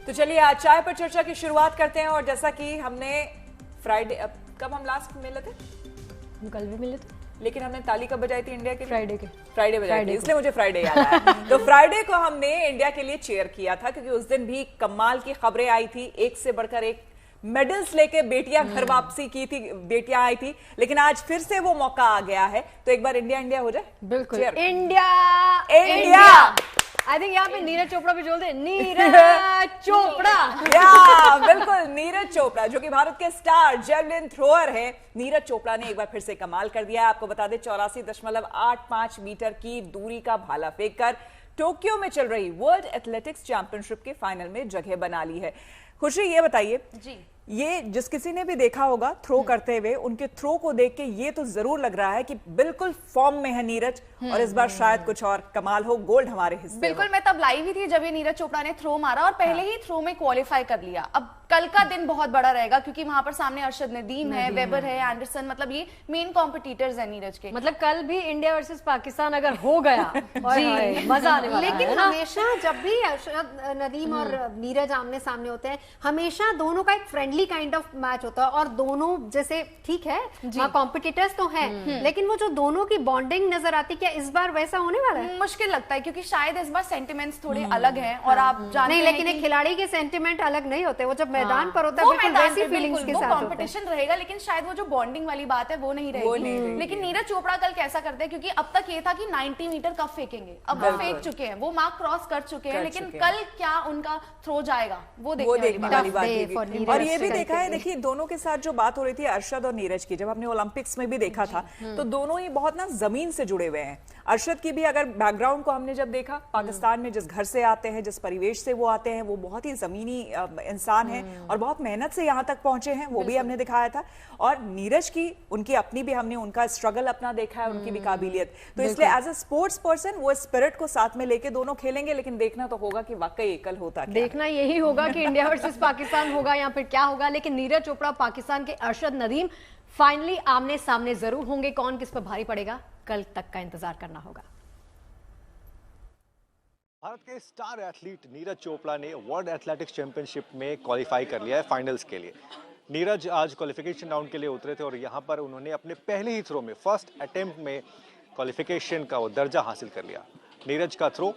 तो चलिए आज चाय पर चर्चा की शुरुआत करते हैं। और जैसा कि हमने फ्राइडे, अब कब हम लास्ट मिले थे? हम कल भी मिले थे, लेकिन हमने ताली कब बजाई थी इंडिया के लिए? फ्राइडे बजाई थी, इसलिए मुझे फ्राइडे याद आया। तो फ्राइडे को हमने इंडिया के लिए चेयर किया था क्योंकि उस दिन भी कमाल की खबरें आई थी, एक से बढ़कर एक मेडल्स लेके बेटियां घर वापसी की थी, बेटियां आई थी। लेकिन आज फिर से वो मौका आ गया है, तो एक बार इंडिया इंडिया हो जाए। बिल्कुल इंडिया। आई थिंक यहाँ पे नीरज चोपड़ा भी जोड़ दे, नीरज चोपड़ा। या बिल्कुल, नीरज चोपड़ा जो कि भारत के स्टार जेवलिन थ्रोअर है। नीरज चोपड़ा ने एक बार फिर से कमाल कर दिया। आपको बता दें 84.85 मीटर की दूरी का भाला फेंककर टोक्यो में चल रही वर्ल्ड एथलेटिक्स चैंपियनशिप के फाइनल में जगह बना ली है। खुशी, ये बताइए जी, ये जिस किसी ने भी देखा होगा थ्रो करते हुए, उनके थ्रो को देख के ये तो जरूर लग रहा है कि बिल्कुल फॉर्म में है नीरज, और इस बार शायद कुछ और कमाल हो, गोल्ड हमारे हिस्से। बिल्कुल, मैं तब लाइव ही थी जब ये नीरज चोपड़ा ने थ्रो मारा और पहले ही थ्रो में क्वालिफाई कर लिया। अब कल का दिन बहुत बड़ा रहेगा क्योंकि वहां पर सामने अरशद नदीम है, वेबर है, एंडरसन, मतलब ये मेन कॉम्पिटिटर्स है नीरज के। मतलब कल भी इंडिया वर्सेस पाकिस्तान अगर हो गया जी मजा आने वाला। लेकिन हमेशा जब भी अरशद नदीम और नीरज आमने सामने होते हैं, हमेशा दोनों का एक फ्रेंडली काइंड ऑफ मैच होता है। और दोनों जैसे ठीक है कॉम्पिटिटर्स तो हैं, लेकिन वो जो दोनों की बॉन्डिंग नजर आती, क्या इस बार वैसा होने वाला है? मुश्किल लगता है क्योंकि शायद इस बार सेंटिमेंट्स थोड़े अलग हैं और आप जानते नहीं, लेकिन एक खिलाड़ी के सेंटिमेंट अलग नहीं होते, वो जब मैदान पर होता है बिल्कुल वैसी फीलिंग्स के साथ कॉम्पिटिशन रहेगा, लेकिन शायद वो जो बॉन्डिंग वाली बात है वो नहीं रहेगी। लेकिन नीरज चोपड़ा कल कैसा करते हैं, क्योंकि अब तक ये था कि 90 मीटर कब फेंकेंगे, अब वो फेंक चुके हैं, वो मार्क क्रॉस कर चुके हैं, लेकिन कल क्या उनका थ्रो जाएगा वो देखने वाली बात है। और ये भी देखा है, देखिए दोनों के साथ जो बात हो रही थी अरशद और नीरज की, जब हमने ओलंपिक्स में भी देखा था तो दोनों ही बहुत ना जमीन से जुड़े हुए हैं। अरशद की भी अगर बैकग्राउंड को हमने जब देखा, पाकिस्तान में जिस घर से आते हैं, जिस परिवेश से वो आते हैं, वो बहुत ही जमीनी इंसान है और बहुत मेहनत से यहाँ तक पहुंचे हैं, वो भी हमने दिखाया था। और नीरज की, उनकी अपनी भी हमने उनका स्ट्रगल अपना देखा है, उनकी भी काबिलियत। तो इसलिए एज अ स्पोर्ट्स पर्सन वो स्पिरिट को साथ में लेके दोनों खेलेंगे, लेकिन देखना तो होगा कि वाकई कल होता क्या। देखना यही होगा कि इंडिया वर्सेस पाकिस्तान होगा या फिर क्या होगा। लेकिन नीरज चोपड़ा, पाकिस्तान के अरशद नदीम फाइनली आमने सामने जरूर होंगे। कौन किस पर भारी पड़ेगा, कल तक का इंतजार करना होगा। भारत के स्टार एथलीट नीरज चोपड़ा ने वर्ल्ड एथलेटिक्स चैंपियनशिप में क्वालिफाई कर लिया है फाइनल्स के लिए। नीरज आज क्वालिफिकेशन राउंड के लिए उतरे थे और यहाँ पर उन्होंने अपने पहले ही थ्रो में, फर्स्ट अटेम्प्ट में क्वालिफिकेशन का वो दर्जा हासिल कर लिया। नीरज का थ्रो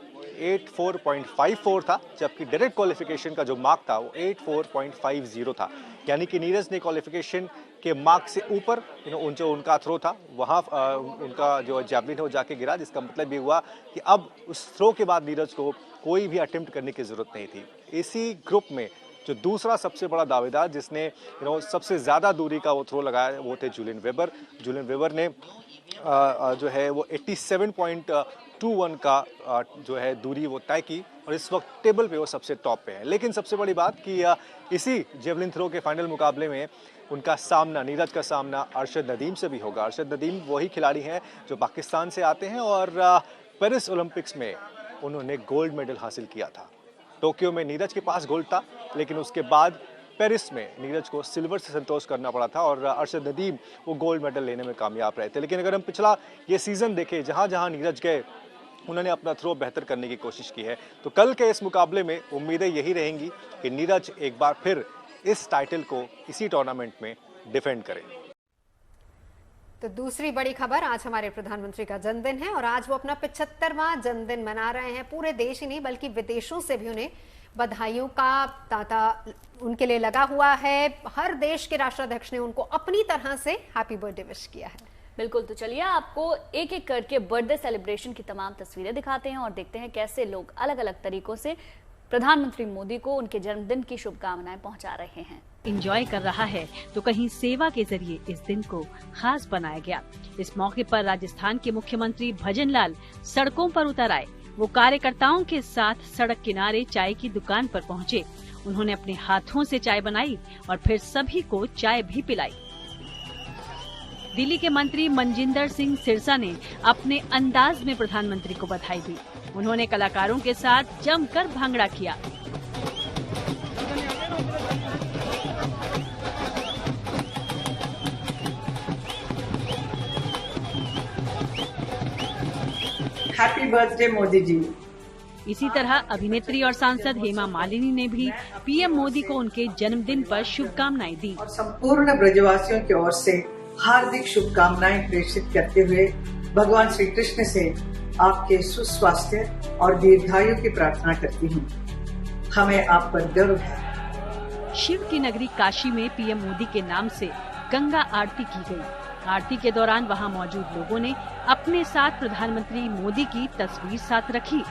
84.54 था, जबकि डायरेक्ट क्वालिफिकेशन का जो मार्क था वो 84.50 था। यानी कि नीरज ने क्वालिफिकेशन के मार्क से ऊपर जो उनका थ्रो था वहाँ उनका जो जैवलिन है वो जाके गिरा, जिसका मतलब ये हुआ कि अब उस थ्रो के बाद नीरज को कोई भी अटेम्प्ट करने की जरूरत नहीं थी। इसी ग्रुप में जो दूसरा सबसे बड़ा दावेदार जिसने सबसे ज़्यादा दूरी का वो थ्रो लगाया वो थे जुलियन वेबर। जुलियन वेबर ने जो है वो 87.21 का जो है दूरी वो तय की और इस वक्त टेबल पे वो सबसे टॉप पे है। लेकिन सबसे बड़ी बात कि इसी जेवलिन थ्रो के फाइनल मुकाबले में उनका सामना, नीरज का सामना अरशद नदीम से भी होगा। अरशद नदीम वही खिलाड़ी हैं जो पाकिस्तान से आते हैं और पेरिस ओलंपिक्स में उन्होंने गोल्ड मेडल हासिल किया था। टोक्यो में नीरज के पास गोल्ड था, लेकिन उसके बाद पेरिस में नीरज को सिल्वर से संतोष करना पड़ा था और अरशद नदीम वो गोल्ड मेडल लेने में कामयाब रहे थे। लेकिन अगर हम पिछला ये सीजन देखें, जहाँ जहाँ नीरज गए उन्होंने अपना थ्रो बेहतर करने की कोशिश की है। तो कल के इस मुकाबले में उम्मीदें यही रहेंगी कि नीरज एक बार फिर इस टाइटल को इसी टूर्नामेंट में डिफेंड करें। तो दूसरी बड़ी खबर, आज हमारे प्रधानमंत्री का जन्मदिन है और आज वो अपना 75वां जन्मदिन मना रहे हैं। पूरे देश ही नहीं बल्कि विदेशों से भी उन्हें बधाइयों का तांता उनके लिए लगा हुआ है। हर देश के राष्ट्राध्यक्ष ने उनको अपनी तरह से हैप्पी बर्थडे विश किया है। बिल्कुल, तो चलिए आपको एक एक करके बर्थडे सेलिब्रेशन की तमाम तस्वीरें दिखाते हैं और देखते हैं कैसे लोग अलग अलग तरीकों से प्रधानमंत्री मोदी को उनके जन्मदिन की शुभकामनाएं पहुंचा रहे हैं। एंजॉय कर रहा है तो कहीं सेवा के जरिए इस दिन को खास बनाया गया। इस मौके पर राजस्थान के मुख्यमंत्री भजन लाल सड़कों पर उतर आए। वो कार्यकर्ताओं के साथ सड़क किनारे चाय की दुकान पर पहुंचे। उन्होंने अपने हाथों से चाय बनाई और फिर सभी को चाय भी पिलाई। दिल्ली के मंत्री मनजिंदर सिंह सिरसा ने अपने अंदाज में प्रधानमंत्री को बधाई दी। उन्होंने कलाकारों के साथ जमकर भांगड़ा किया। हैप्पी बर्थडे मोदी जी। इसी तरह अभिनेत्री और सांसद हेमा मालिनी ने भी पीएम मोदी को उनके जन्मदिन पर शुभकामनाएं दी और संपूर्ण ब्रजवासियों की ओर से हार्दिक शुभकामनाएं प्रेषित करते हुए भगवान श्री कृष्ण से आपके सुस्वास्थ्य और दीर्घायु की प्रार्थना करती हूँ। हमें आप पर गर्व है। शिव की नगरी काशी में पीएम मोदी के नाम से गंगा आरती की गई। आरती के दौरान वहां मौजूद लोगों ने अपने साथ प्रधानमंत्री मोदी की तस्वीर साथ रखी।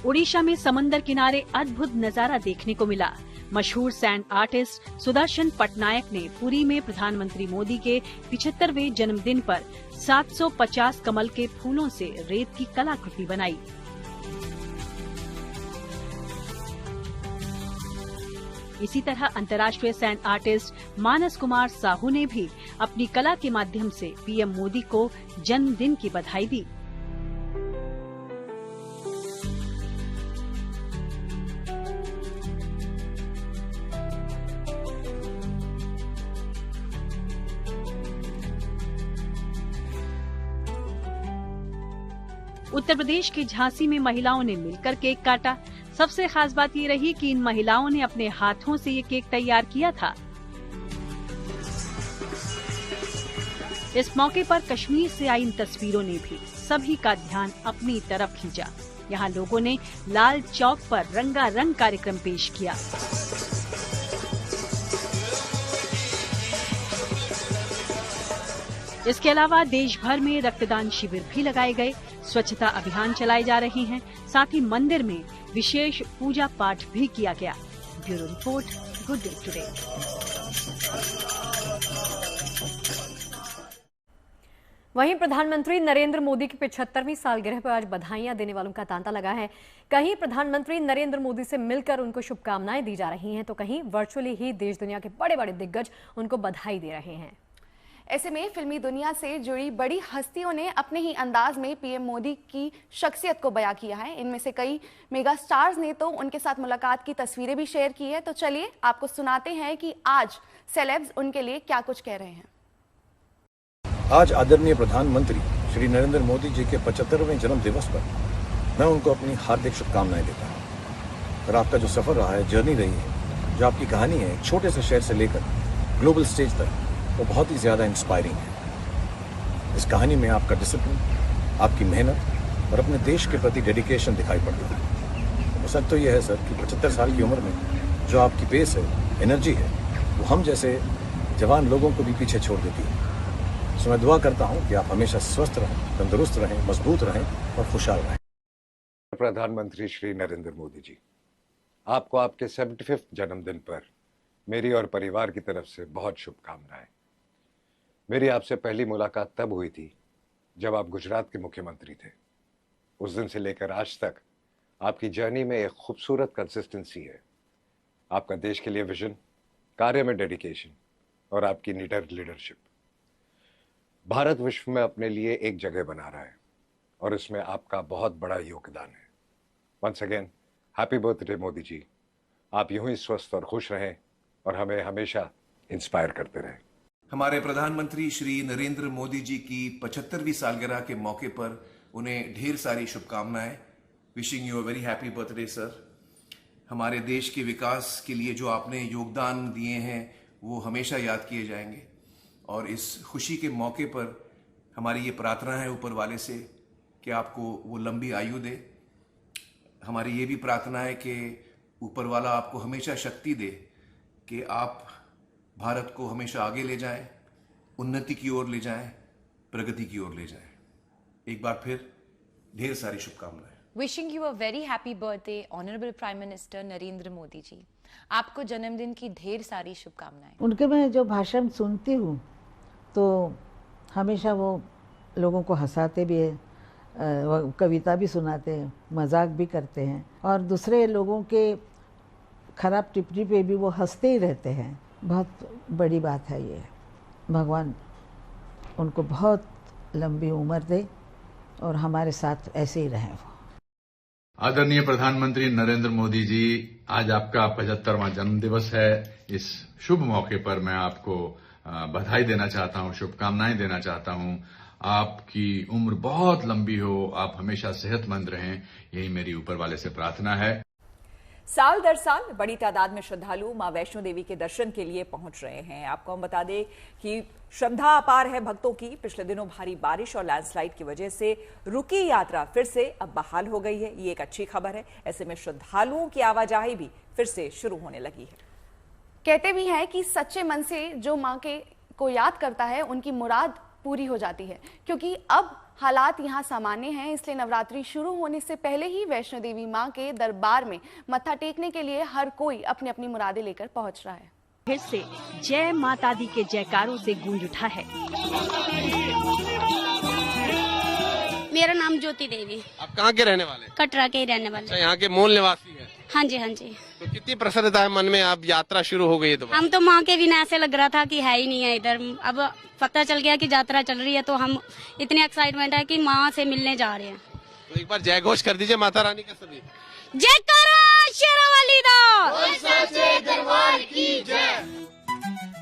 उड़ीसा में समंदर किनारे अद्भुत नजारा देखने को मिला। मशहूर सैंड आर्टिस्ट सुदर्शन पटनायक ने पुरी में प्रधानमंत्री मोदी के 75वें जन्मदिन पर 750 कमल के फूलों से रेत की कलाकृति बनाई। इसी तरह अंतर्राष्ट्रीय सैंड आर्टिस्ट मानस कुमार साहू ने भी अपनी कला के माध्यम से पीएम मोदी को जन्मदिन की बधाई दी। उत्तर प्रदेश के झांसी में महिलाओं ने मिलकर केक काटा। सबसे खास बात ये रही कि इन महिलाओं ने अपने हाथों से ये केक तैयार किया था। इस मौके पर कश्मीर से आई इन तस्वीरों ने भी सभी का ध्यान अपनी तरफ खींचा। यहाँ लोगों ने लाल चौक पर रंगारंग कार्यक्रम पेश किया। इसके अलावा देश भर में रक्तदान शिविर भी लगाए गए। स्वच्छता अभियान चलाए जा रहे हैं। साथ ही मंदिर में विशेष पूजा पाठ भी किया गया। Bureau report, good day today. वहीं प्रधानमंत्री नरेंद्र मोदी की 75वीं सालगिरह पर आज बधाइयां देने वालों का तांता लगा है। कहीं प्रधानमंत्री नरेंद्र मोदी से मिलकर उनको शुभकामनाएं दी जा रही हैं, तो कहीं वर्चुअली ही देश दुनिया के बड़े बड़े दिग्गज उनको बधाई दे रहे हैं। ऐसे में फिल्मी दुनिया से जुड़ी बड़ी हस्तियों ने अपने ही अंदाज में पीएम मोदी की शख्सियत को बयां किया है। इनमें से कई मेगा स्टार्स ने तो उनके साथ मुलाकात की तस्वीरें भी शेयर की है। तो चलिए आपको सुनाते हैं कि आज सेलेब्स उनके लिए क्या कुछ कह रहे हैं। आज आदरणीय प्रधानमंत्री श्री नरेंद्र मोदी जी के 75वें जन्म दिवस पर मैं उनको अपनी हार्दिक शुभकामनाएं देता हूँ। और आपका जो सफर रहा है, जर्नी रही है, जो आपकी कहानी है, छोटे से शहर से लेकर ग्लोबल स्टेज तक, वो बहुत ही ज्यादा इंस्पायरिंग है। इस कहानी में आपका डिसिप्लिन, आपकी मेहनत और अपने देश के प्रति डेडिकेशन दिखाई पड़ता है। तो सच तो यह है सर कि 75 साल की उम्र में जो आपकी पेस है, एनर्जी है, वो हम जैसे जवान लोगों को भी पीछे छोड़ देती है। सो मैं दुआ करता हूँ कि आप हमेशा स्वस्थ रहें, तंदुरुस्त रहें, मजबूत रहें और खुशहाल रहें। प्रधानमंत्री श्री नरेंद्र मोदी जी, आपको आपके 75वें जन्मदिन पर मेरी और परिवार की तरफ से बहुत शुभकामनाएं। मेरी आपसे पहली मुलाकात तब हुई थी जब आप गुजरात के मुख्यमंत्री थे। उस दिन से लेकर आज तक आपकी जर्नी में एक खूबसूरत कंसिस्टेंसी है। आपका देश के लिए विजन, कार्य में डेडिकेशन और आपकी निडर लीडरशिप भारत विश्व में अपने लिए एक जगह बना रहा है और इसमें आपका बहुत बड़ा योगदान है। Once again happy birthday Modi ji. आप यूं ही स्वस्थ और खुश रहें और हमें हमेशा इंस्पायर करते रहें। हमारे प्रधानमंत्री श्री नरेंद्र मोदी जी की 75वीं सालगिरह के मौके पर उन्हें ढेर सारी शुभकामनाएं। Wishing you a very happy birthday sir. हमारे देश के विकास के लिए जो आपने योगदान दिए हैं वो हमेशा याद किए जाएंगे और इस खुशी के मौके पर हमारी ये प्रार्थना है ऊपर वाले से कि आपको वो लंबी आयु दे। हमारी ये भी प्रार्थना है कि ऊपर वाला आपको हमेशा शक्ति दे कि आप भारत को हमेशा आगे ले जाएं, उन्नति की ओर ले जाएं, प्रगति की ओर ले जाएं। एक बार फिर ढेर सारी शुभकामनाएं। Wishing you a very happy birthday honourable prime minister Narendra Modi ji. आपको जन्मदिन की ढेर सारी शुभकामनाएं। उनके मैं जो भाषण सुनती हूँ तो हमेशा वो लोगों को हंसाते भी है, कविता भी सुनाते हैं, मजाक भी करते हैं और दूसरे लोगों के खराब टिप्पणी पे भी वो हंसते ही रहते हैं। बहुत बड़ी बात है ये। भगवान उनको बहुत लंबी उम्र दे और हमारे साथ ऐसे ही रहें वो। आदरणीय प्रधानमंत्री नरेंद्र मोदी जी, आज आपका 75वां जन्म दिवस है। इस शुभ मौके पर मैं आपको बधाई देना चाहता हूं, शुभकामनाएं देना चाहता हूं। आपकी उम्र बहुत लंबी हो, आप हमेशा सेहतमंद रहें, यही मेरी ऊपर वाले से प्रार्थना है। साल दर साल बड़ी तादाद में श्रद्धालु मां वैष्णो देवी के दर्शन के लिए पहुंच रहे हैं। आपको हम बता दें कि श्रद्धा अपार है भक्तों की। पिछले दिनों भारी बारिश और लैंडस्लाइड की वजह से रुकी यात्रा फिर से अब बहाल हो गई है। ये एक अच्छी खबर है। ऐसे में श्रद्धालुओं की आवाजाही भी फिर से शुरू होने लगी है। कहते भी हैं कि सच्चे मन से जो मां के को याद करता है उनकी मुराद पूरी हो जाती है, क्योंकि अब हालात यहाँ सामान्य हैं। इसलिए नवरात्रि शुरू होने से पहले ही वैष्णो देवी मां के दरबार में मत्था टेकने के लिए हर कोई अपनी अपनी मुरादें लेकर पहुंच रहा है। फिर से जय माता दी के जयकारों से गूंज उठा है। मेरा नाम ज्योति देवी। आप कहाँ के रहने वाले? कटरा के ही रहने वाले। अच्छा, यहाँ के मूल निवासी हैं? हाँ जी, हाँ जी। तो कितनी प्रसन्नता है मन में, अब यात्रा शुरू हो गई है? तो हम तो माँ के बिना ऐसे लग रहा था कि है ही नहीं है इधर। अब पता चल गया कि यात्रा चल रही है तो हम इतने एक्साइटमेंट है कि माँ से मिलने जा रहे हैं। तो एक बार जय घोष कर दीजिए माता रानी का सभी। जयकारा शेरावाली दरबार की जय।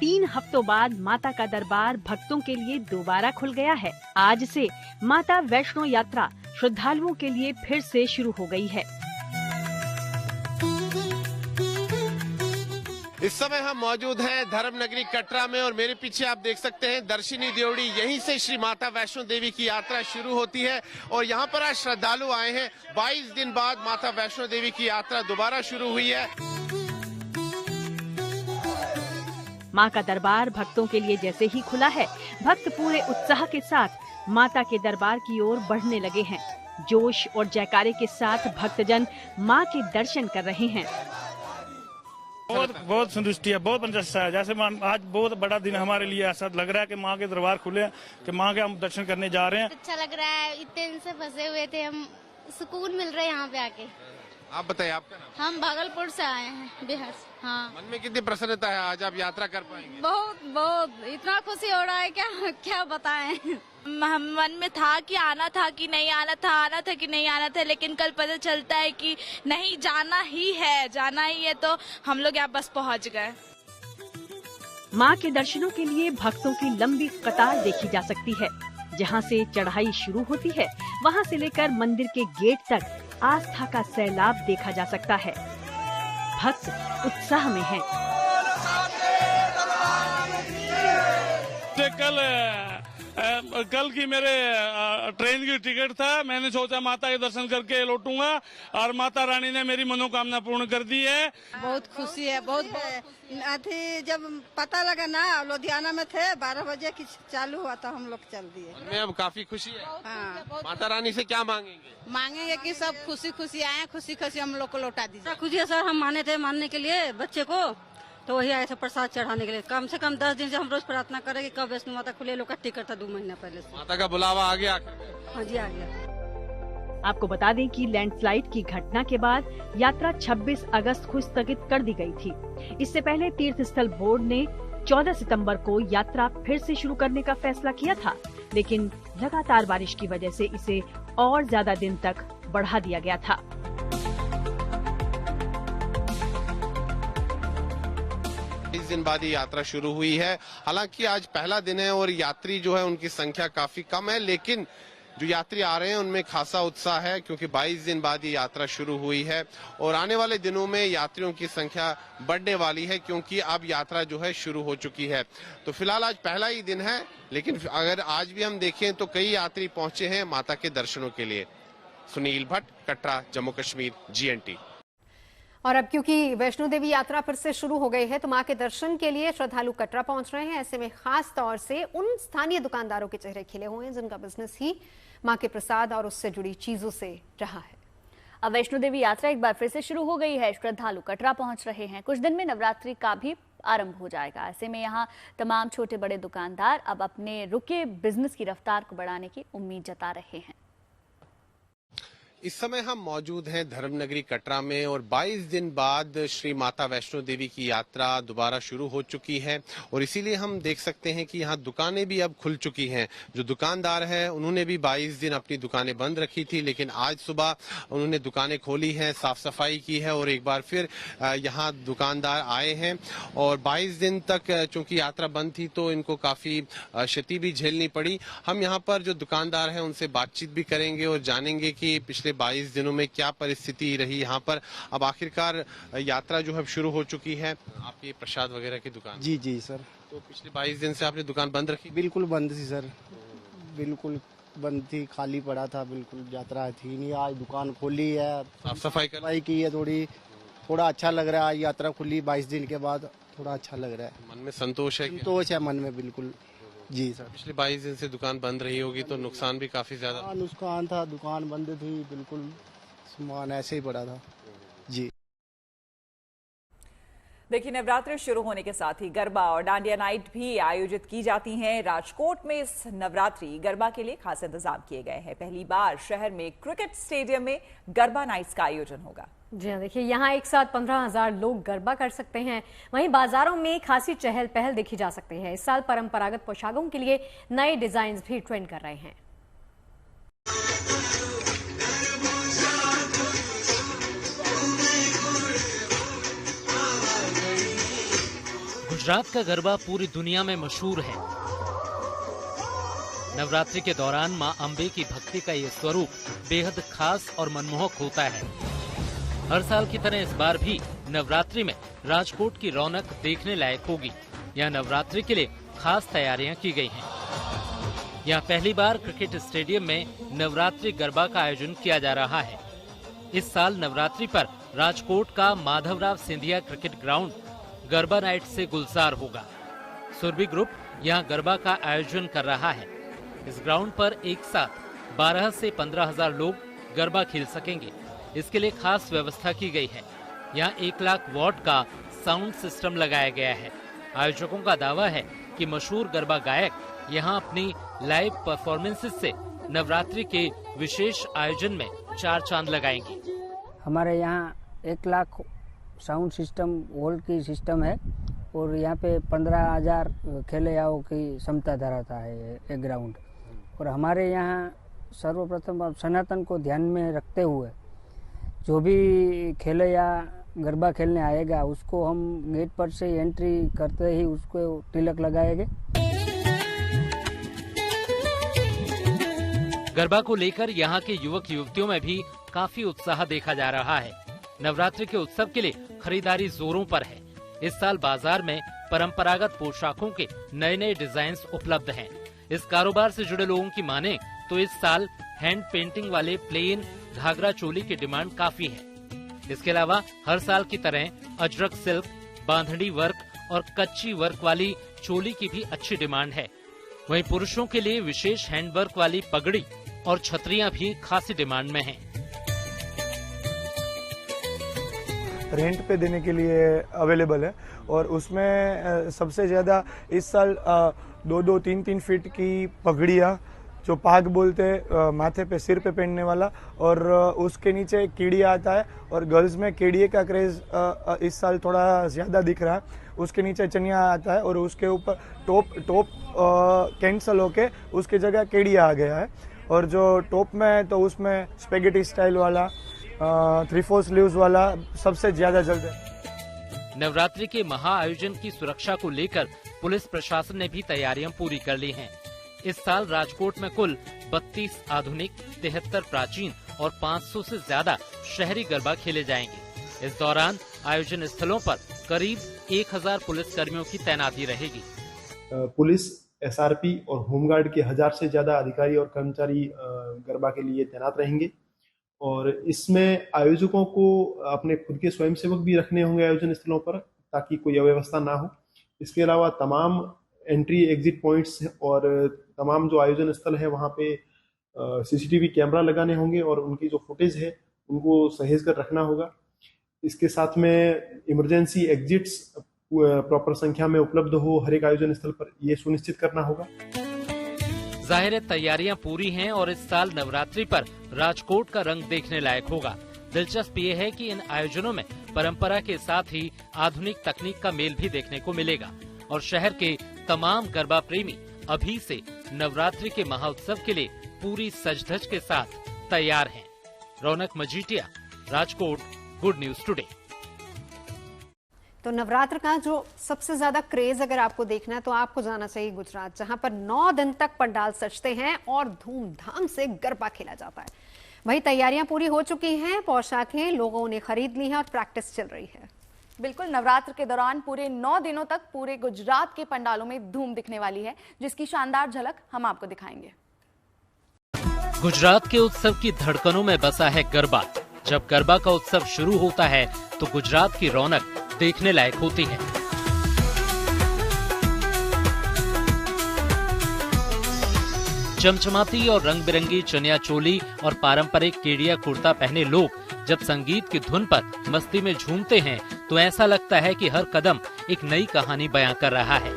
3 हफ्तों बाद माता का दरबार भक्तों के लिए दोबारा खुल गया है। आज से माता वैष्णो यात्रा श्रद्धालुओं के लिए फिर से शुरू हो गई है। इस समय हम मौजूद हैं धर्म नगरी कटरा में और मेरे पीछे आप देख सकते हैं दर्शनी ड्योढ़ी। यहीं से श्री माता वैष्णो देवी की यात्रा शुरू होती है और यहाँ पर आज श्रद्धालु आए हैं। 22 दिन बाद माता वैष्णो देवी की यात्रा दोबारा शुरू हुई है। मां का दरबार भक्तों के लिए जैसे ही खुला है, भक्त पूरे उत्साह के साथ माता के दरबार की ओर बढ़ने लगे हैं। जोश और जयकारे के साथ भक्तजन मां के दर्शन कर रहे हैं। बहुत संतुष्टि है, बहुत प्रसन्नता है। जैसे आज बहुत बड़ा दिन हमारे लिए ऐसा लग रहा है कि माँ के दरबार खुले, कि माँ के हम दर्शन करने जा रहे हैं। अच्छा लग रहा है, इतने दिन से फंसे हुए थे, हम सुकून मिल रहा है यहाँ पे आके। आप बताइए आपका नाम? हम भागलपुर से आए हैं, बिहार से। हाँ। मन में कितनी प्रसन्नता है, आज आप यात्रा कर पाएंगे? बहुत बहुत इतना खुशी हो रहा है, क्या बताएं। मन में था कि आना था कि नहीं आना था, आना था कि नहीं आना था, लेकिन कल पता चलता है कि नहीं, जाना ही है तो हम लोग यहाँ बस पहुँच गए। मां के दर्शनों के लिए भक्तों की लंबी कतार देखी जा सकती है। जहां से चढ़ाई शुरू होती है, वहां से लेकर मंदिर के गेट तक आस्था का सैलाब देखा जा सकता है। भक्त उत्साह में हैं। कल की मेरे ट्रेन की टिकट था, मैंने सोचा माता के दर्शन करके लौटूंगा और माता रानी ने मेरी मनोकामना पूर्ण कर दी है। बहुत खुशी है, बहुत थी। जब पता लगा ना लुधियाना में थे, 12 बजे की चालू हुआ तो हम लोग चल दिए। मैं अब काफी खुशी है। हाँ। माता रानी से क्या मांगेंगे? मांगेंगे कि सब खुशी खुशी आए, खुशी खुशी हम लोग को लौटा दीजिए। खुशी है सर, हम माने थे मानने के लिए बच्चे को, तो वही आए थे प्रसाद चढ़ाने के लिए। कम से कम 10 दिन से हम रोज प्रार्थना करें कि कब वैष्णो माता खुले। लोग का टिकट था 2 महीना पहले से। माता का बुलावा आ गया? हाँ जी, आ गया। आपको बता दें कि लैंडस्लाइड की घटना के बाद यात्रा 26 अगस्त को स्थगित कर दी गई थी। इससे पहले तीर्थ स्थल बोर्ड ने 14 सितंबर को यात्रा फिर से शुरू करने का फैसला किया था, लेकिन लगातार बारिश की वजह से इसे और ज्यादा दिन तक बढ़ा दिया गया था। इस दिन बाद ये यात्रा शुरू हुई है। हालांकि आज पहला दिन है और यात्री जो है उनकी संख्या काफी कम है, लेकिन जो यात्री आ रहे हैं उनमें खासा उत्साह है, क्योंकि 22 दिन बाद ये यात्रा शुरू हुई है और आने वाले दिनों में यात्रियों की संख्या बढ़ने वाली है, क्योंकि अब यात्रा जो है शुरू हो चुकी है। तो फिलहाल आज पहला ही दिन है, लेकिन अगर आज भी हम देखें तो कई यात्री पहुंचे हैं माता के दर्शनों के लिए। सुनील भट्ट, कटरा, जम्मू कश्मीर, GNT। और अब क्योंकि वैष्णो देवी यात्रा फिर से शुरू हो गई है, तो मां के दर्शन के लिए श्रद्धालु कटरा पहुंच रहे हैं। ऐसे में खास तौर से उन स्थानीय दुकानदारों के चेहरे खिले हुए हैं जिनका बिजनेस ही मां के प्रसाद और उससे जुड़ी चीजों से रहा है। अब वैष्णो देवी यात्रा एक बार फिर से शुरू हो गई है। श्रद्धालु कटरा पहुंच रहे हैं। कुछ दिन में नवरात्रि का भी आरंभ हो जाएगा। ऐसे में यहाँ तमाम छोटे बड़े दुकानदार अब अपने रुके बिजनेस की रफ्तार को बढ़ाने की उम्मीद जता रहे हैं। इस समय हम मौजूद हैं धर्मनगरी कटरा में और 22 दिन बाद श्री माता वैष्णो देवी की यात्रा दोबारा शुरू हो चुकी है और इसीलिए हम देख सकते हैं कि यहाँ दुकानें भी अब खुल चुकी हैं। जो दुकानदार हैं उन्होंने भी 22 दिन अपनी दुकानें बंद रखी थी, लेकिन आज सुबह उन्होंने दुकानें खोली हैं, साफ सफाई की है और एक बार फिर यहाँ दुकानदार आए हैं। और 22 दिन तक चूंकि यात्रा बंद थी तो इनको काफी क्षति भी झेलनी पड़ी। हम यहाँ पर जो दुकानदार हैं उनसे बातचीत भी करेंगे और जानेंगे कि पिछले 22 दिनों में क्या परिस्थिति रही यहाँ पर। अब आखिरकार यात्रा जो है शुरू हो चुकी है। आपकी प्रसाद वगैरह की दुकान? जी जी सर। तो पिछले 22 दिन से आपने दुकान बंद रखी? बिल्कुल बंद थी सर, बिल्कुल बंद थी, खाली पड़ा था, बिल्कुल यात्रा थी नहीं। आज दुकान खोली है, साफ सफाई की है, थोड़ा अच्छा लग रहा है। यात्रा खुली 22 दिन के बाद, थोड़ा अच्छा लग रहा है। मन में संतोष है? संतोष है मन में, बिल्कुल जी सर। पिछले 22 दिन से दुकान बंद रही होगी तो नुकसान भी काफी ज्यादा? नुकसान था, दुकान बंद थी, बिल्कुल सामान ऐसे ही पड़ा था जी। देखिए, नवरात्रि शुरू होने के साथ ही गरबा और डांडिया नाइट भी आयोजित की जाती हैं। राजकोट में इस नवरात्रि गरबा के लिए खास इंतजाम किए गए हैं। पहली बार शहर में क्रिकेट स्टेडियम में गरबा नाइट्स का आयोजन होगा। जी हाँ, देखिए यहाँ एक साथ 15,000 लोग गरबा कर सकते हैं। वहीं बाजारों में खासी चहल पहल देखी जा सकती है। इस साल परंपरागत पोशाकों के लिए नए डिजाइन भी ट्रेंड कर रहे हैं। गुजरात का गरबा पूरी दुनिया में मशहूर है। नवरात्रि के दौरान मां अंबे की भक्ति का ये स्वरूप बेहद खास और मनमोहक होता है। हर साल की तरह इस बार भी नवरात्रि में राजकोट की रौनक देखने लायक होगी। यहाँ नवरात्रि के लिए खास तैयारियां की गई हैं। यहाँ पहली बार क्रिकेट स्टेडियम में नवरात्रि गरबा का आयोजन किया जा रहा है। इस साल नवरात्रि पर राजकोट का Madhavrao Scindia cricket ground garba night से गुलजार होगा। सुरभि ग्रुप यहाँ गरबा का आयोजन कर रहा है। इस ग्राउंड पर एक साथ 12 से 15,000 लोग गरबा खेल सकेंगे। इसके लिए खास व्यवस्था की गई है। यहाँ 1 लाख वॉट का साउंड सिस्टम लगाया गया है। आयोजकों का दावा है कि मशहूर गरबा गायक यहाँ अपनी लाइव परफॉर्मेंसेस से नवरात्रि के विशेष आयोजन में 4 चांद लगाएंगे। हमारे यहाँ 1 लाख साउंड सिस्टम वोल्ट की सिस्टम है और यहाँ पे 15,000 खेलैयाओं की क्षमता धराता है ये ग्राउंड। और हमारे यहाँ सर्वप्रथम सनातन को ध्यान में रखते हुए जो भी खेलैया गरबा खेलने आएगा उसको हम गेट पर से एंट्री करते ही उसको तिलक लगाएंगे। गरबा को लेकर यहाँ के युवक युवतियों में भी काफी उत्साह देखा जा रहा है। नवरात्रि के उत्सव के लिए खरीदारी जोरों पर है। इस साल बाजार में परंपरागत पोशाकों के नए नए डिजाइन उपलब्ध हैं। इस कारोबार से जुड़े लोगों की माने तो इस साल हैंड पेंटिंग वाले प्लेन घाघरा चोली की डिमांड काफी है। इसके अलावा हर साल की तरह अजरक सिल्क, बांधनी वर्क और कच्ची वर्क वाली चोली की भी अच्छी डिमांड है। वहीं पुरुषों के लिए विशेष हैंडवर्क वाली पगड़ी और छतरियां भी खासी डिमांड में हैं। रेंट पे देने के लिए अवेलेबल है और उसमें सबसे ज़्यादा इस साल 2-2, 3-3 फीट की पगड़ियाँ जो पाग बोलते हैं, माथे पे सिर पे पहनने वाला, और उसके नीचे केड़िया आता है और गर्ल्स में केड़िए का क्रेज इस साल थोड़ा ज़्यादा दिख रहा है। उसके नीचे चनिया आता है और उसके ऊपर टॉप कैंसल होके उसकी जगह केड़िया आ गया है। और जो टॉप में है तो उसमें स्पेगेटी स्टाइल वाला 3/4 स्लीव्स वाला सबसे ज्यादा चलता है। नवरात्रि के महा आयोजन की सुरक्षा को लेकर पुलिस प्रशासन ने भी तैयारियां पूरी कर ली हैं। इस साल राजकोट में कुल 32 आधुनिक, 73 प्राचीन और 500 से ज्यादा शहरी गरबा खेले जाएंगे। इस दौरान आयोजन स्थलों पर करीब 1000 पुलिस कर्मियों की तैनाती रहेगी। पुलिस, SRP और होमगार्ड के 1000 से ज्यादा अधिकारी और कर्मचारी गरबा के लिए तैनात रहेंगे। और इसमें आयोजकों को अपने खुद के स्वयंसेवक भी रखने होंगे आयोजन स्थलों पर ताकि कोई अव्यवस्था ना हो। इसके अलावा तमाम एंट्री एग्जिट पॉइंट्स और तमाम जो आयोजन स्थल है वहाँ पे CCTV कैमरा लगाने होंगे और उनकी जो फुटेज है उनको सहेज कर रखना होगा। इसके साथ में इमरजेंसी एग्जिट्स प्रॉपर संख्या में उपलब्ध हो हर एक आयोजन स्थल पर, यह सुनिश्चित करना होगा। जाहिर है तैयारियां पूरी हैं और इस साल नवरात्रि पर राजकोट का रंग देखने लायक होगा। दिलचस्प ये है कि इन आयोजनों में परंपरा के साथ ही आधुनिक तकनीक का मेल भी देखने को मिलेगा और शहर के तमाम गरबा प्रेमी अभी से नवरात्रि के महोत्सव के लिए पूरी सज-धज के साथ तैयार हैं। Raunak Majithia, Rajkot, Good News Today. तो नवरात्र का जो सबसे ज्यादा क्रेज अगर आपको देखना है तो आपको जाना चाहिए गुजरात, जहां पर 9 दिन तक पंडाल सजते हैं और धूमधाम से गरबा खेला जाता है। वही तैयारियां पूरी हो चुकी हैं, पोशाकें लोगों ने खरीद ली हैं और प्रैक्टिस चल रही है। बिल्कुल, नवरात्र के दौरान पूरे 9 दिनों तक पूरे गुजरात के पंडालों में धूम दिखने वाली है, जिसकी शानदार झलक हम आपको दिखाएंगे। गुजरात के उत्सव की धड़कनों में बसा है गरबा। जब गरबा का उत्सव शुरू होता है तो गुजरात की रौनक देखने लायक होती है। चमचमाती और रंग बिरंगी चनिया चोली और पारंपरिक केडिया कुर्ता पहने लोग जब संगीत की धुन पर मस्ती में झूमते हैं तो ऐसा लगता है कि हर कदम एक नई कहानी बयां कर रहा है।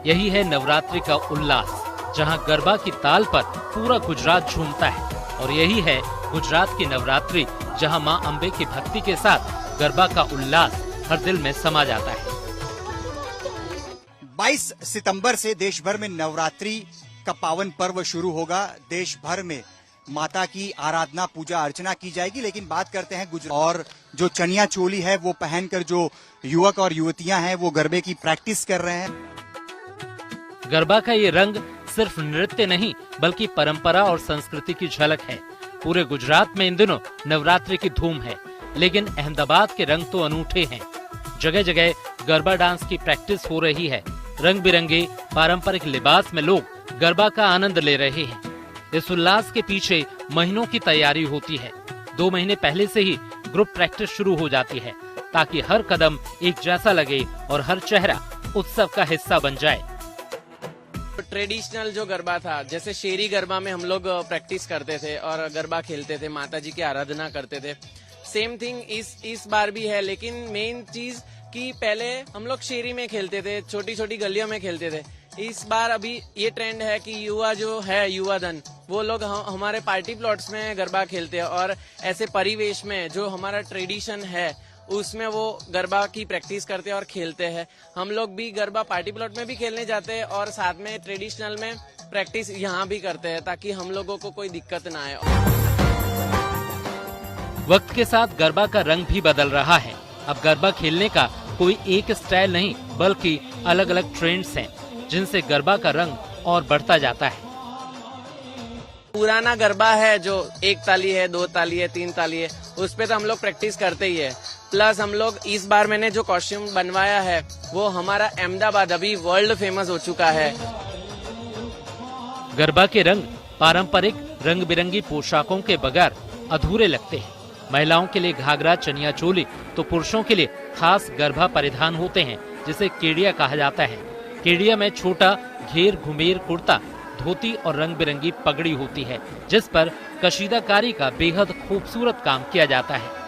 यही है नवरात्रि का उल्लास, जहां गरबा की ताल पर पूरा गुजरात झूमता है। और यही है गुजरात की नवरात्रि, जहां मां अंबे की भक्ति के साथ गरबा का उल्लास हर दिल में समा जाता है। 22 सितंबर से देश भर में नवरात्रि का पावन पर्व शुरू होगा। देश भर में माता की आराधना, पूजा अर्चना की जाएगी। लेकिन बात करते हैं गुजरात, और जो चनिया चोली है वो पहनकर जो युवक और युवतियां हैं वो गरबे की प्रैक्टिस कर रहे हैं। गरबा का ये रंग सिर्फ नृत्य नहीं बल्कि परंपरा और संस्कृति की झलक है। पूरे गुजरात में इन दिनों नवरात्रि की धूम है, लेकिन अहमदाबाद के रंग तो अनूठे हैं। जगह जगह गरबा डांस की प्रैक्टिस हो रही है। रंग बिरंगे पारंपरिक लिबास में लोग गरबा का आनंद ले रहे हैं। इस उल्लास के पीछे महीनों की तैयारी होती है। 2 महीने पहले से ही ग्रुप प्रैक्टिस शुरू हो जाती है ताकि हर कदम एक जैसा लगे और हर चेहरा उत्सव का हिस्सा बन जाए। ट्रेडिशनल जो गरबा था, जैसे शेरी गरबा में हम लोग प्रैक्टिस करते थे और गरबा खेलते थे, माता जी की आराधना करते थे, सेम थिंग इस बार भी है। लेकिन मेन चीज कि पहले हम लोग शेरी में खेलते थे, छोटी छोटी गलियों में खेलते थे। इस बार अभी ये ट्रेंड है कि युवा जो है, युवा धन, वो लोग हमारे पार्टी प्लॉट्स में गरबा खेलते हैं और ऐसे परिवेश में जो हमारा ट्रेडिशन है उसमें वो गरबा की प्रैक्टिस करते हैं और खेलते हैं। हम लोग भी गरबा पार्टी प्लॉट में भी खेलने जाते हैं और साथ में ट्रेडिशनल में प्रैक्टिस यहाँ भी करते हैं ताकि हम लोगों को कोई दिक्कत ना आए। वक्त के साथ गरबा का रंग भी बदल रहा है। अब गरबा खेलने का कोई एक स्टाइल नहीं बल्कि अलग अलग ट्रेंड्स हैं, जिनसे गरबा का रंग और बढ़ता जाता है। पुराना गरबा है जो 1 ताली है, 2 ताली है, 3 ताली है, उस पे तो हम लोग प्रैक्टिस करते ही है। प्लस हम लोग इस बार मैंने जो कॉस्ट्यूम बनवाया है वो हमारा अहमदाबाद अभी वर्ल्ड फेमस हो चुका है। गरबा के रंग पारंपरिक रंग बिरंगी पोशाकों के बगैर अधूरे लगते हैं। महिलाओं के लिए घाघरा चनिया चोली तो पुरुषों के लिए खास गरबा परिधान होते हैं, जिसे केडिया कहा जाता है। केडिया में छोटा घेर घुमेर कुर्ता, धोती और रंग बिरंगी पगड़ी होती है, जिस पर कशीदाकारी का बेहद खूबसूरत काम किया जाता है।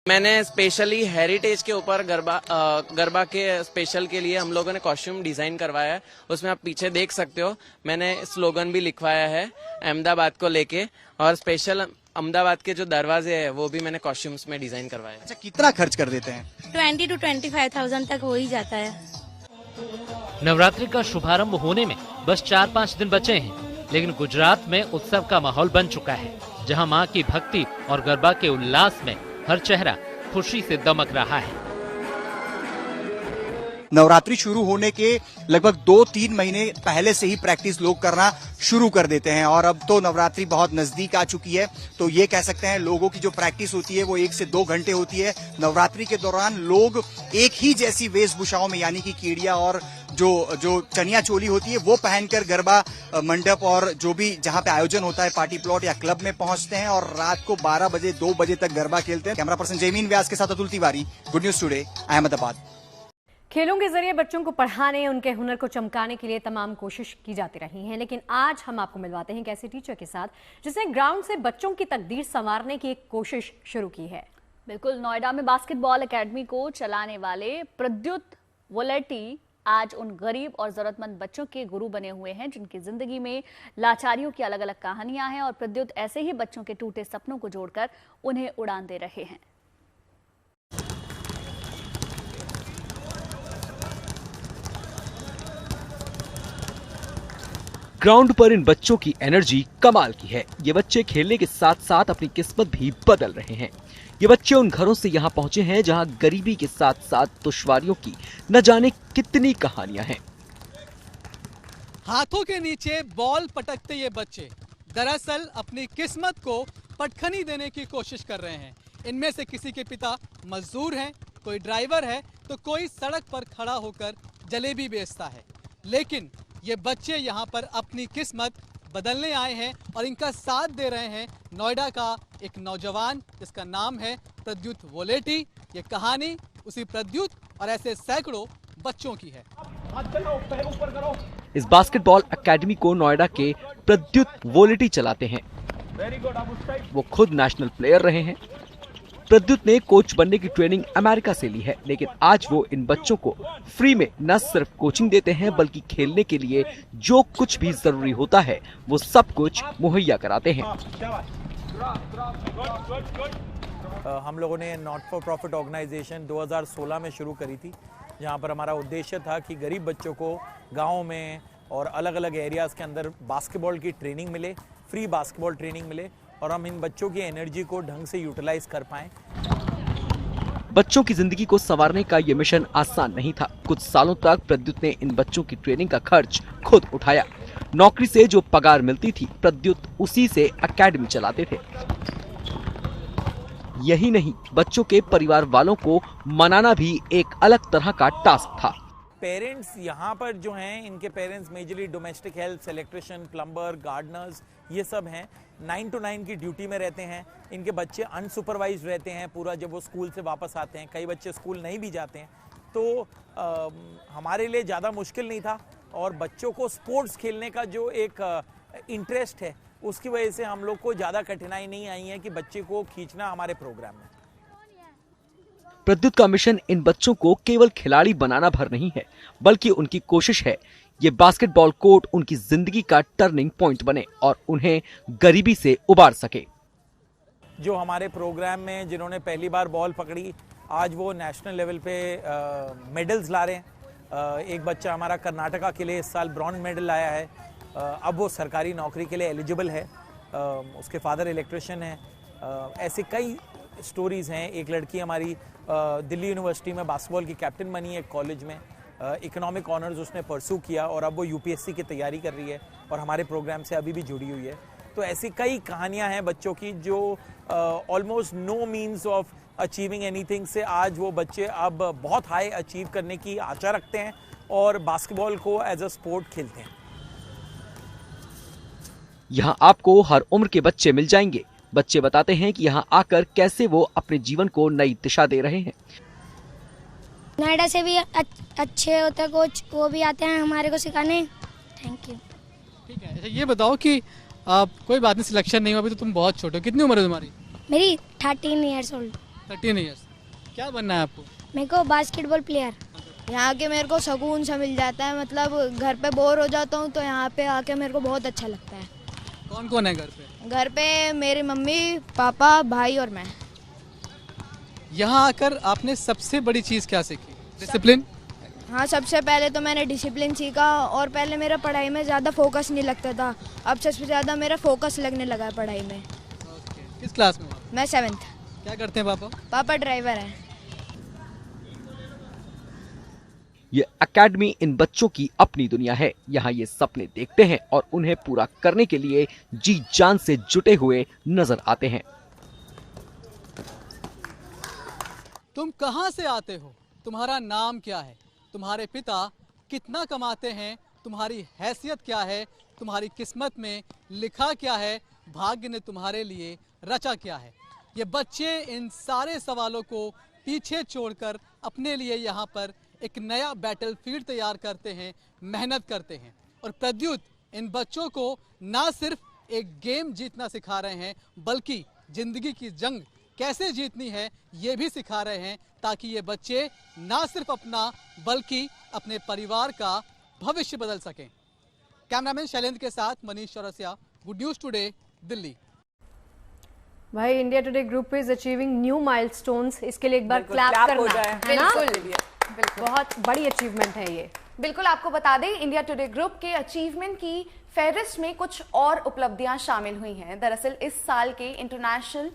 मैंने स्पेशली हेरिटेज के ऊपर गरबा के स्पेशल के लिए हम लोगों ने कॉस्ट्यूम डिजाइन करवाया है। उसमें आप पीछे देख सकते हो, मैंने स्लोगन भी लिखवाया है अहमदाबाद को लेके, और स्पेशल अहमदाबाद के जो दरवाजे हैं वो भी मैंने कॉस्ट्यूम्स में डिजाइन करवाया है। अच्छा, कितना खर्च कर देते हैं? 20 to 25,000 तक हो ही जाता है। नवरात्रि का शुभारंभ होने में बस 4-5 दिन बचे हैं, लेकिन गुजरात में उत्सव का माहौल बन चुका है, जहां मां की भक्ति और गरबा के उल्लास में हर चेहरा खुशी से दमक रहा है। नवरात्रि शुरू होने के लगभग 2-3 महीने पहले से ही प्रैक्टिस लोग करना शुरू कर देते हैं और अब तो नवरात्रि बहुत नजदीक आ चुकी है, तो ये कह सकते हैं लोगों की जो प्रैक्टिस होती है वो 1 से 2 घंटे होती है। नवरात्रि के दौरान लोग एक ही जैसी वेशभूषाओं में, यानी कि केडिया और जो चनिया चोली होती है वो पहनकर गरबा मंडप और जो भी जहां पे आयोजन होता है पार्टी प्लॉट या क्लब में पहुंचते हैं और रात को 12 बजे 2 बजे तक गरबा खेलते हैं। कैमरा पर्सन जयमीन व्यास के साथ Atul Tiwari, good News today, Ahmedabad. खेलों के जरिए बच्चों को पढ़ाने, उनके हुनर को चमकाने के लिए तमाम कोशिश की जाती रही है, लेकिन आज हम आपको मिलवाते हैं एक ऐसे टीचर के साथ जिसने ग्राउंड से बच्चों की तकदीर संवारने की एक कोशिश शुरू की है। बिल्कुल, नोएडा में बास्केटबॉल एकेडमी को चलाने वाले प्रद्युत वोलेटी आज उन गरीब और जरूरतमंद बच्चों के गुरु बने हुए हैं जिनकी जिंदगी में लाचारियों की अलग अलग कहानियां हैं और प्रद्युत ऐसे ही बच्चों के टूटे सपनों को जोड़कर उन्हें उड़ान दे रहे हैं। ग्राउंड पर इन बच्चों की एनर्जी कमाल की है। ये बच्चे खेलने के साथ साथ अपनी किस्मत भी बदल रहे हैं। ये बच्चे उन घरों से यहाँ पहुंचे हैं जहाँ गरीबी के साथ साथ दुश्वारियों की न जाने कितनी कहानियां हैं। हाथों के नीचे बॉल पटकते ये बच्चे दरअसल अपनी किस्मत को पटखनी देने की कोशिश कर रहे हैं। इनमें से किसी के पिता मजदूर हैं, कोई ड्राइवर है तो कोई सड़क पर खड़ा होकर जलेबी बेचता है। लेकिन ये बच्चे यहाँ पर अपनी किस्मत बदलने आए हैं और इनका साथ दे रहे हैं नोएडा का एक नौजवान जिसका नाम है प्रद्युत वोलेटी। ये कहानी उसी प्रद्युत और ऐसे सैकड़ों बच्चों की है। इस बास्केटबॉल एकेडमी को नोएडा के प्रद्युत वोलेटी चलाते हैं। वो खुद नेशनल प्लेयर रहे हैं। प्रद्युत ने कोच बनने की ट्रेनिंग अमेरिका से ली है, लेकिन आज वो इन बच्चों को फ्री में न सिर्फ कोचिंग देते हैं बल्कि खेलने के लिए जो कुछ भी जरूरी होता है वो सब कुछ मुहैया कराते हैं। हम लोगों ने नॉट फॉर प्रॉफिट ऑर्गेनाइजेशन 2016 में शुरू करी थी, जहां पर हमारा उद्देश्य था कि गरीब बच्चों को गाँव में और अलग अलग एरियाज के अंदर बास्केटबॉल की ट्रेनिंग मिले, फ्री बास्केटबॉल ट्रेनिंग मिले और हम इन बच्चों की एनर्जी को ढंग से यूटिलाइज कर पाएं। बच्चों की जिंदगी को संवारने का ये मिशन आसान नहीं था। कुछ सालों तक प्रद्युत ने इन बच्चों की ट्रेनिंग का खर्च खुद उठाया। नौकरी से जो पगार मिलती थी प्रद्युत उसी से एकेडमी चलाते थे। यही नहीं, बच्चों के परिवार वालों को मनाना भी एक अलग तरह का टास्क था। पेरेंट्स यहाँ पर जो हैं, इनके parents majorly domestic health, electrician, plumber, Gardner's, ये सब हैं। 9 to 9 की ड्यूटी में रहते हैं। इनके बच्चे अनसुपरवाइज रहते हैं पूरा जब वो स्कूल से वापस आते हैं। कई बच्चे स्कूल नहीं भी जाते हैं, तो हमारे लिए ज़्यादा मुश्किल नहीं था। और बच्चों को स्पोर्ट्स खेलने का जो एक इंटरेस्ट है, उसकी वजह से हम लोग को ज़्यादा कठिनाई नहीं आई है कि बच्चे को खींचना हमारे प्रोग्राम में। प्रद्युत का मिशन इन बच्चों को केवल खिलाड़ी बनाना भर नहीं है, बल्कि उनकी कोशिश है ये बास्केटबॉल कोर्ट उनकी जिंदगी का टर्निंग पॉइंट बने और उन्हें गरीबी से उबार सके। जो हमारे प्रोग्राम में जिन्होंने पहली बार बॉल पकड़ी, आज वो नेशनल लेवल पे मेडल्स ला रहे हैं। एक बच्चा हमारा कर्नाटका के लिए इस साल ब्रॉन्ज मेडल लाया है। अब वो सरकारी नौकरी के लिए एलिजिबल है। उसके फादर इलेक्ट्रिशियन हैं। ऐसे कई स्टोरीज हैं। एक लड़की हमारी दिल्ली यूनिवर्सिटी में बास्केटबॉल की कैप्टन बनी है कॉलेज में। इकोनॉमिक ऑनर्स उसने परस्यू किया और अब वो यूपीएससी की तैयारी कर रही है और हमारे प्रोग्राम से अभी भी जुड़ी हुई है। तो ऐसी कई कहानियां हैं बच्चों की जो almost no means of achieving anything से आज वो बच्चे अब बहुत हाई अचीव करने की आशा रखते हैं और बास्केटबॉल को एज अ स्पोर्ट खेलते हैं। यहाँ आपको हर उम्र के बच्चे मिल जाएंगे। बच्चे बताते हैं कि यहाँ आकर कैसे वो अपने जीवन को नई दिशा दे रहे हैं। नोएडा से भी अच्छे होते हैं कोच, वो भी आते हैं हमारे को सिखाने। Thank you. ठीक है, अच्छा ये बताओ कि कोई बात नहीं, सिलेक्शन नहीं हुआ, अभी तो तुम बहुत छोटे हो। कितनी उम्र है तुम्हारी? मेरी 13 ईयर्स ओल्ड। 13 ईयर्स। क्या बनना है आपको? मेरे को बास्केटबॉल प्लेयर। यहाँ के मेरे को सुकून सा मिल जाता है, मतलब घर पे बोर हो जाता हूँ तो यहाँ पे आके मेरे को बहुत अच्छा लगता है। कौन कौन है घर पे? घर पे मेरी मम्मी, पापा, भाई और मैं। यहाँ आकर आपने सबसे बड़ी चीज क्या सीखी? डिसिप्लिन। हाँ, सबसे पहले तो मैंने डिसिप्लिन सीखा और पहले मेरा पढ़ाई में ज़्यादा फोकस नहीं लगता था, अब सबसे ज़्यादा मेरा फोकस लगने लगा है पढ़ाई में। किस क्लास में? मैं 7th। क्या करते हैं पापा? पापा ड्राइवर हैं। ये एकेडमी इन बच्चों की अपनी दुनिया है। यहाँ ये सपने देखते हैं और उन्हें पूरा करने के लिए जी जान से जुटे हुए नजर आते हैं। तुम कहाँ से आते हो? तुम्हारा नाम क्या है? तुम्हारे पिता कितना कमाते हैं? तुम्हारी हैसियत क्या है? तुम्हारी किस्मत में लिखा क्या है? भाग्य ने तुम्हारे लिए रचा क्या है? ये बच्चे इन सारे सवालों को पीछे छोड़कर अपने लिए यहाँ पर एक नया बैटलफील्ड तैयार करते हैं, मेहनत करते हैं। और प्रद्युत इन बच्चों को ना सिर्फ एक गेम जीतना सिखा रहे हैं, बल्कि जिंदगी की जंग कैसे जीतनी है ये भी सिखा रहे हैं, ताकि ये बच्चे ना सिर्फ अपना बल्कि अपने परिवार का भविष्य बदल सकें। कैमरामैन शैलेंद्र के साथ Manish Chaurasia, Good News Today, Delhi. भाई India Today group is achieving new milestones, इसके लिए एक बार क्लैप करना है ना? बिल्कुल, बहुत बड़ी अचीवमेंट है ये। बिल्कुल, आपको बता दें इंडिया टुडे ग्रुप के अचीवमेंट की फेहरिस्त में कुछ और उपलब्धियां शामिल हुई हैं। दरअसल इस साल के इंटरनेशनल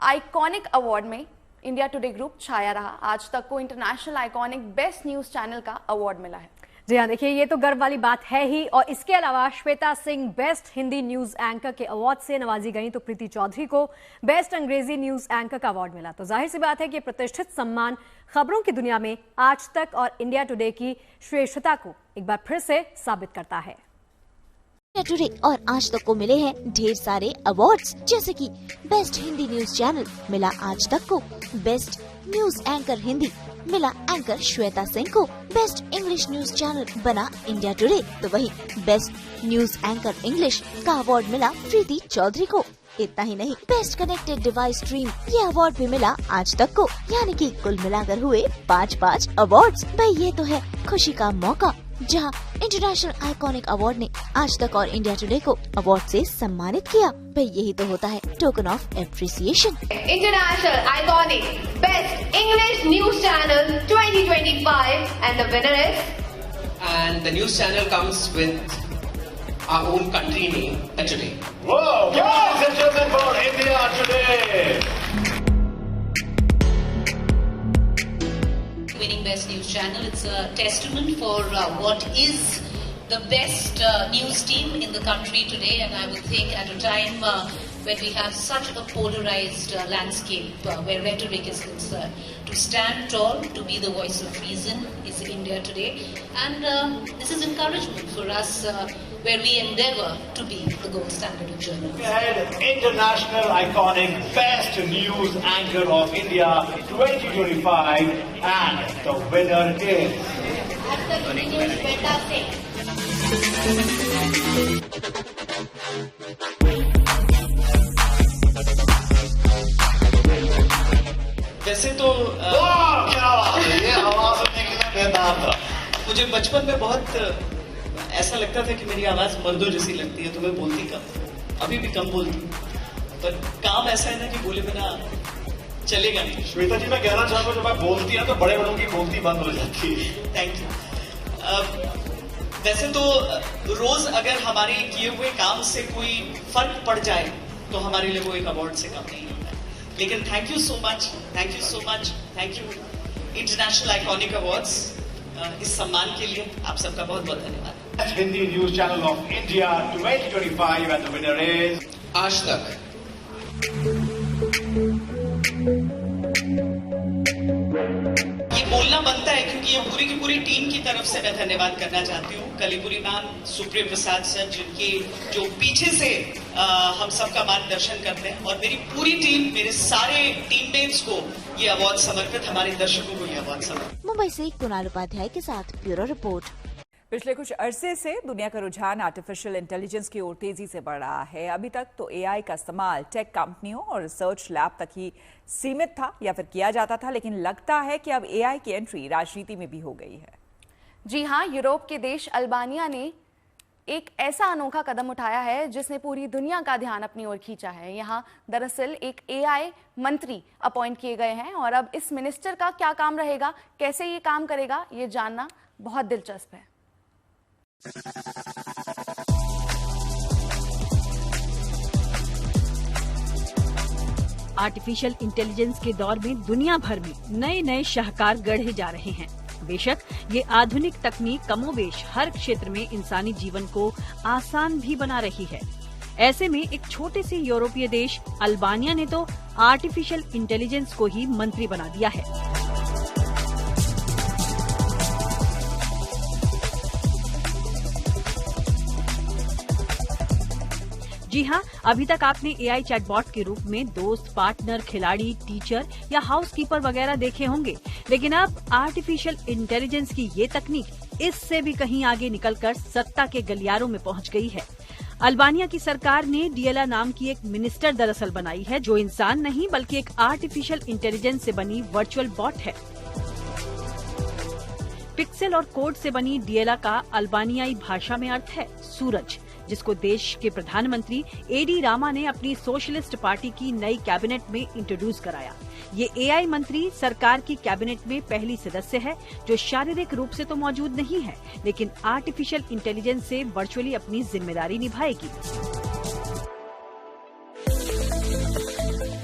आइकॉनिक अवार्ड में इंडिया टुडे ग्रुप छाया रहा। आज तक को international iconic best news channel का अवार्ड मिला है। जी हाँ, देखिए ये तो गर्व वाली बात है ही, और इसके अलावा Shweta Singh best Hindi news anchor के अवार्ड से नवाजी गई, तो प्रीति चौधरी को बेस्ट अंग्रेजी न्यूज एंकर का अवार्ड मिला। तो जाहिर सी बात है कि प्रतिष्ठित सम्मान खबरों की दुनिया में आज तक और इंडिया टुडे की श्रेष्ठता को एक बार फिर से साबित करता है। टुडे और आज तक को मिले हैं ढेर सारे अवार्ड्स, जैसे कि बेस्ट हिंदी न्यूज चैनल मिला आज तक को, बेस्ट न्यूज एंकर हिंदी मिला एंकर श्वेता सिंह को, बेस्ट इंग्लिश न्यूज चैनल बना इंडिया टुडे, तो वहीं बेस्ट न्यूज एंकर इंग्लिश का अवार्ड मिला प्रीति चौधरी को। इतना ही नहीं, बेस्ट कनेक्टेड डिवाइस स्ट्रीम ये अवार्ड भी मिला आज तक को, यानी कि कुल मिलाकर हुए 5 अवार्ड्स। भाई ये तो है खुशी का मौका, जहां इंटरनेशनल आइकॉनिक अवार्ड ने आज तक और इंडिया टुडे को अवार्ड से सम्मानित किया। भाई यही तो होता है token of appreciation. International iconic best English news channel 2025 and the winner is, and the news channel comes with our own country name today. Whoa! Ladies and gentlemen, for India Today. Winning Best News Channel, it's a testament for what is the best news team in the country today, and I would think at a time when we have such a polarized landscape where rhetoric is concerned, to stand tall, to be the voice of reason is India Today, and this is encouragement for us where we endeavor to be the gold standard of journalism. We had international iconic best news anchor of India 2025, and the winner is Shweta Singh. वैसे तो क्या बात है, ये आवाज सुनने के लिए बेताब था। मुझे बचपन में बहुत ऐसा लगता था कि मेरी आवाज मर्दों जैसी लगती है, तो मैं बोलती कम, अभी भी कम बोलती हूँ, पर काम ऐसा है ना कि बोले बिना चलेगा नहीं। श्वेता जी, मैं कहना चाहता हूँ जब आप बोलती है तो बड़े बड़ों की बोलती बंद हो जाती है। Thank you. वैसे तो रोज अगर हमारे किए हुए काम से कोई फर्क पड़ जाए तो हमारे लिए वो एक अवार्ड से कम नहीं होता है, लेकिन thank you so much, thank you so much, thank you international iconic awards, इस सम्मान के लिए आप सबका बहुत बहुत धन्यवाद। Hindi news channel of India 2025 and the winner is आज तक। ये बोलना बनता है क्योंकि ये पूरी की पूरी टीम की तरफ से मैं धन्यवाद करना चाहती हूँ। कलीपुरी मैम, सुप्रिय प्रसाद सर, जिनके जो पीछे से हम सबका मार्गदर्शन करते हैं, और मेरी पूरी टीम, मेरे सारे टीममेट्स को ये अवार्ड समर्पित, हमारे दर्शकों को ये अवार्ड समर्पित। मुंबई से कुणाल उपाध्याय के साथ ब्यूरो रिपोर्ट। पिछले कुछ अरसे से दुनिया का रुझान आर्टिफिशियल इंटेलिजेंस की ओर तेजी से बढ़ रहा है। अभी तक तो एआई का इस्तेमाल टेक कंपनियों और रिसर्च लैब तक ही सीमित था या फिर किया जाता था, लेकिन लगता है कि अब एआई की एंट्री राजनीति में भी हो गई है। जी हाँ, यूरोप के देश अल्बानिया ने एक ऐसा अनोखा कदम उठाया है जिसने पूरी दुनिया का ध्यान अपनी ओर खींचा है। यहाँ दरअसल एक एआई मंत्री अपॉइंट किए गए हैं, और अब इस मिनिस्टर का क्या काम रहेगा, कैसे ये काम करेगा, ये जानना बहुत दिलचस्प है। आर्टिफिशियल इंटेलिजेंस के दौर में दुनिया भर में नए नए शाहकार गढ़े जा रहे हैं। बेशक ये आधुनिक तकनीक कमोबेश हर क्षेत्र में इंसानी जीवन को आसान भी बना रही है। ऐसे में एक छोटे से यूरोपीय देश अल्बानिया ने तो आर्टिफिशियल इंटेलिजेंस को ही मंत्री बना दिया है। जी हाँ, अभी तक आपने एआई चैटबॉट के रूप में दोस्त, पार्टनर, खिलाड़ी, टीचर या हाउसकीपर वगैरह देखे होंगे, लेकिन अब आर्टिफिशियल इंटेलिजेंस की ये तकनीक इससे भी कहीं आगे निकलकर सत्ता के गलियारों में पहुंच गई है। अल्बानिया की सरकार ने डिएला नाम की एक मिनिस्टर दरअसल बनाई है, जो इंसान नहीं बल्कि एक आर्टिफिशियल इंटेलिजेंस से बनी वर्चुअल बॉट है। पिक्सेल और कोड से बनी डिएला का अल्बानियाई भाषा में अर्थ है सूरज, जिसको देश के प्रधानमंत्री एडी रामा ने अपनी सोशलिस्ट पार्टी की नई कैबिनेट में इंट्रोड्यूस कराया। ये एआई मंत्री सरकार की कैबिनेट में पहली सदस्य है जो शारीरिक रूप से तो मौजूद नहीं है, लेकिन आर्टिफिशियल इंटेलिजेंस से वर्चुअली अपनी जिम्मेदारी निभाएगी।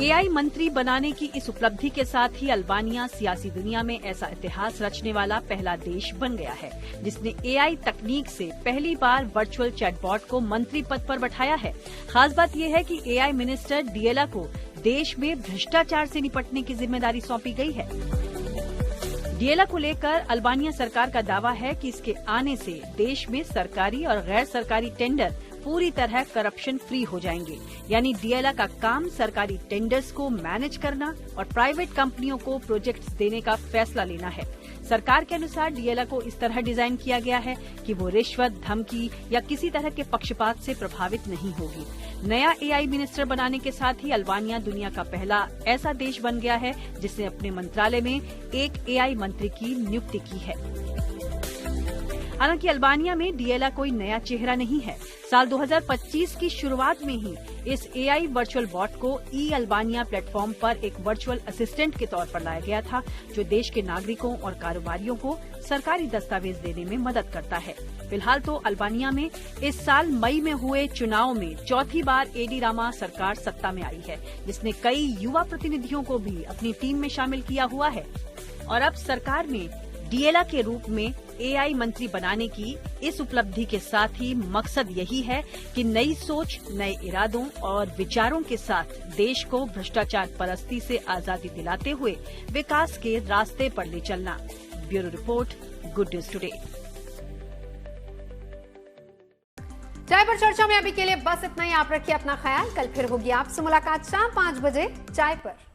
एआई मंत्री बनाने की इस उपलब्धि के साथ ही अल्बानिया सियासी दुनिया में ऐसा इतिहास रचने वाला पहला देश बन गया है जिसने एआई तकनीक से पहली बार वर्चुअल चैटबॉट को मंत्री पद पर बैठाया है। खास बात यह है कि एआई मिनिस्टर डिएला को देश में भ्रष्टाचार से निपटने की जिम्मेदारी सौंपी गई है। डिएला को लेकर अल्बानिया सरकार का दावा है कि इसके आने से देश में सरकारी और गैर सरकारी टेंडर पूरी तरह करप्शन फ्री हो जाएंगे। यानी डिएला का काम सरकारी टेंडर्स को मैनेज करना और प्राइवेट कंपनियों को प्रोजेक्ट्स देने का फैसला लेना है। सरकार के अनुसार डिएला को इस तरह डिजाइन किया गया है कि वो रिश्वत, धमकी या किसी तरह के पक्षपात से प्रभावित नहीं होगी। नया एआई मिनिस्टर बनाने के साथ ही अल्बानिया दुनिया का पहला ऐसा देश बन गया है जिसने अपने मंत्रालय में एक एआई मंत्री की नियुक्ति की है। हालांकि अल्बानिया में डिएला कोई नया चेहरा नहीं है। साल 2025 की शुरुआत में ही इस एआई वर्चुअल बॉट को ई अल्बानिया प्लेटफॉर्म पर एक वर्चुअल असिस्टेंट के तौर पर लाया गया था, जो देश के नागरिकों और कारोबारियों को सरकारी दस्तावेज देने में मदद करता है। फिलहाल तो अल्बानिया में इस साल मई में हुए चुनाव में चौथी बार एडी रामा सरकार सत्ता में आई है, जिसने कई युवा प्रतिनिधियों को भी अपनी टीम में शामिल किया हुआ है। और अब सरकार में डिएला के रूप में एआई मंत्री बनाने की इस उपलब्धि के साथ ही मकसद यही है कि नई सोच, नए इरादों और विचारों के साथ देश को भ्रष्टाचार परस्ती से आजादी दिलाते हुए विकास के रास्ते पर ले चलना। Bureau report, good News today. चाय पर चर्चा में अभी के लिए बस इतना ही। आप रखिए अपना ख्याल। कल फिर होगी आपसे मुलाकात शाम 5 बजे चाय पर।